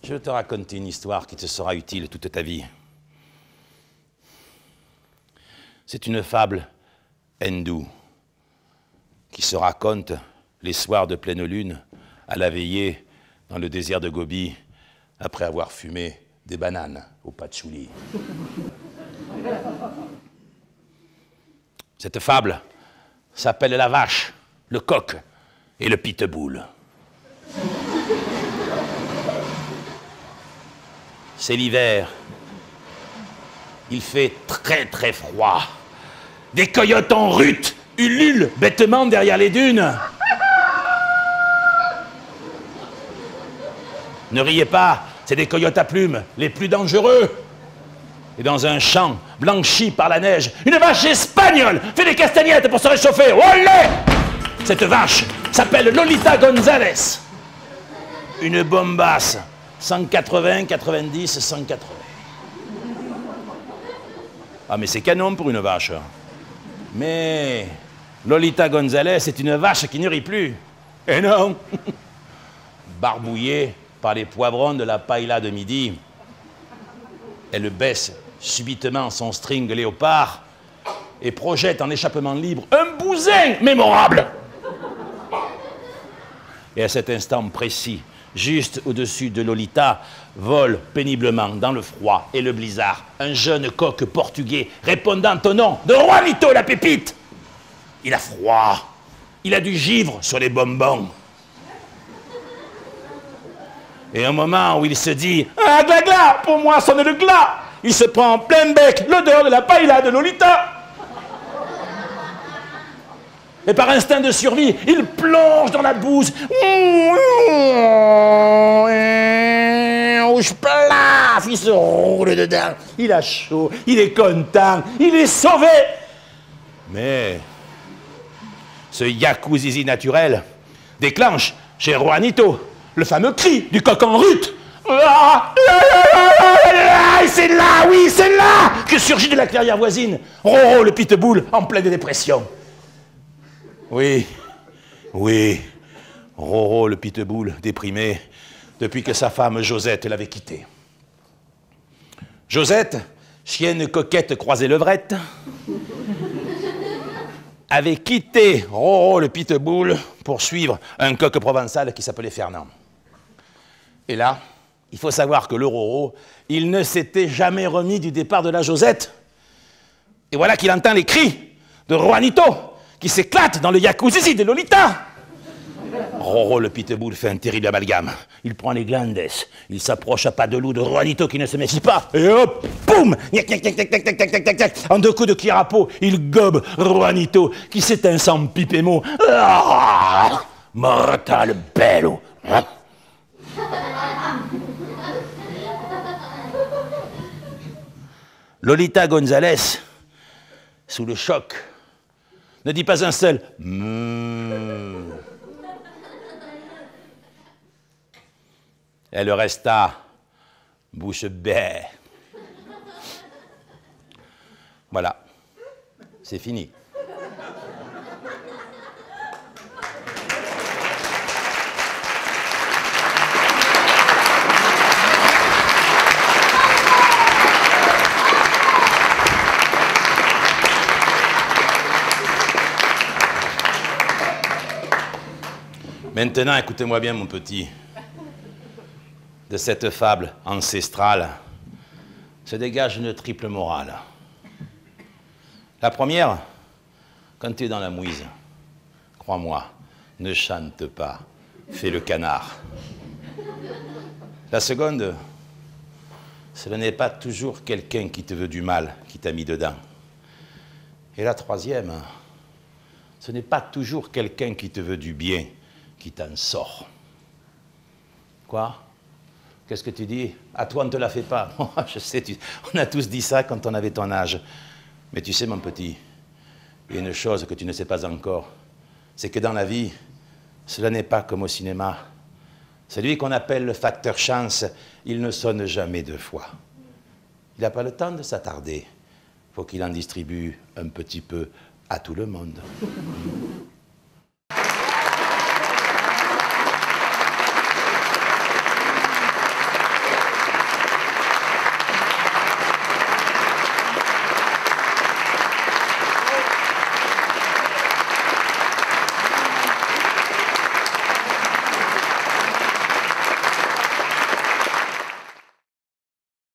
Je vais te raconter une histoire qui te sera utile toute ta vie. C'est une fable hindoue qui se raconte les soirs de pleine lune à la veillée dans le désert de Gobi après avoir fumé des bananes au patchouli. Cette fable s'appelle la vache, le coq et le pitbull. C'est l'hiver. Il fait très très froid. Des coyotes en rut ululent bêtement derrière les dunes. Ne riez pas, c'est des coyotes à plumes, les plus dangereux. Et dans un champ blanchi par la neige, une vache espagnole fait des castagnettes pour se réchauffer. Olé! Cette vache s'appelle Lolita González. Une bombasse. 180, 90, 180. Ah, mais c'est canon pour une vache. Mais Lolita González est une vache qui ne rit plus. Et non. Barbouillée par les poivrons de la paella de midi, elle baisse subitement son string léopard et projette en échappement libre un bousin mémorable. Et à cet instant précis, juste au-dessus de Lolita, vole péniblement dans le froid et le blizzard un jeune coq portugais répondant au nom de Juanito la pépite. Il a froid, il a du givre sur les bonbons. Et un moment où il se dit « Ah, gla gla, pour moi sonne le glas !» Il se prend en plein bec l'odeur de la paella de Lolita. Et par instinct de survie, il plonge dans la bouse. Je plaf, il se roule dedans. Il a chaud, il est content, il est sauvé. Mais ce jacuzzi naturel déclenche chez Juanito le fameux cri du coq en rut. Et c'est là, oui, c'est là que surgit de la clairière voisine Roro le pitbull en pleine dépression. Oui, oui, Roro le pitbull déprimé depuis que sa femme Josette l'avait quitté. Josette, chienne coquette croisée levrette, avait quitté Roro le pitbull pour suivre un coq provençal qui s'appelait Fernand. Et là, il faut savoir que le Roro, il ne s'était jamais remis du départ de la Josette. Et voilà qu'il entend les cris de Juanito, qui s'éclate dans le jacuzzi de Lolita. Roro le pitbull fait un terrible amalgame. Il prend les glandes, il s'approche à pas de loup de Juanito qui ne se méfie pas, et hop, boum, en deux coups de cuillère à peau, il gobe Juanito qui s'éteint sans pipe et mot. Ah, mortal bello. Lolita González, sous le choc, ne dit pas un seul « mmm ». Elle resta bouche bée. Voilà, c'est fini. Maintenant, écoutez-moi bien, mon petit. De cette fable ancestrale se dégage une triple morale. La première, quand tu es dans la mouise, crois-moi, ne chante pas, fais le canard. La seconde, ce n'est pas toujours quelqu'un qui te veut du mal qui t'a mis dedans. Et la troisième, ce n'est pas toujours quelqu'un qui te veut du bien qui t'en sort. Quoi? Qu'est-ce que tu dis? À toi, on ne te la fait pas. Oh, je sais, on a tous dit ça quand on avait ton âge. Mais tu sais, mon petit, il y a une chose que tu ne sais pas encore, c'est que dans la vie, cela n'est pas comme au cinéma. Celui qu'on appelle le facteur chance, il ne sonne jamais deux fois. Il n'a pas le temps de s'attarder. Il faut qu'il en distribue un petit peu à tout le monde.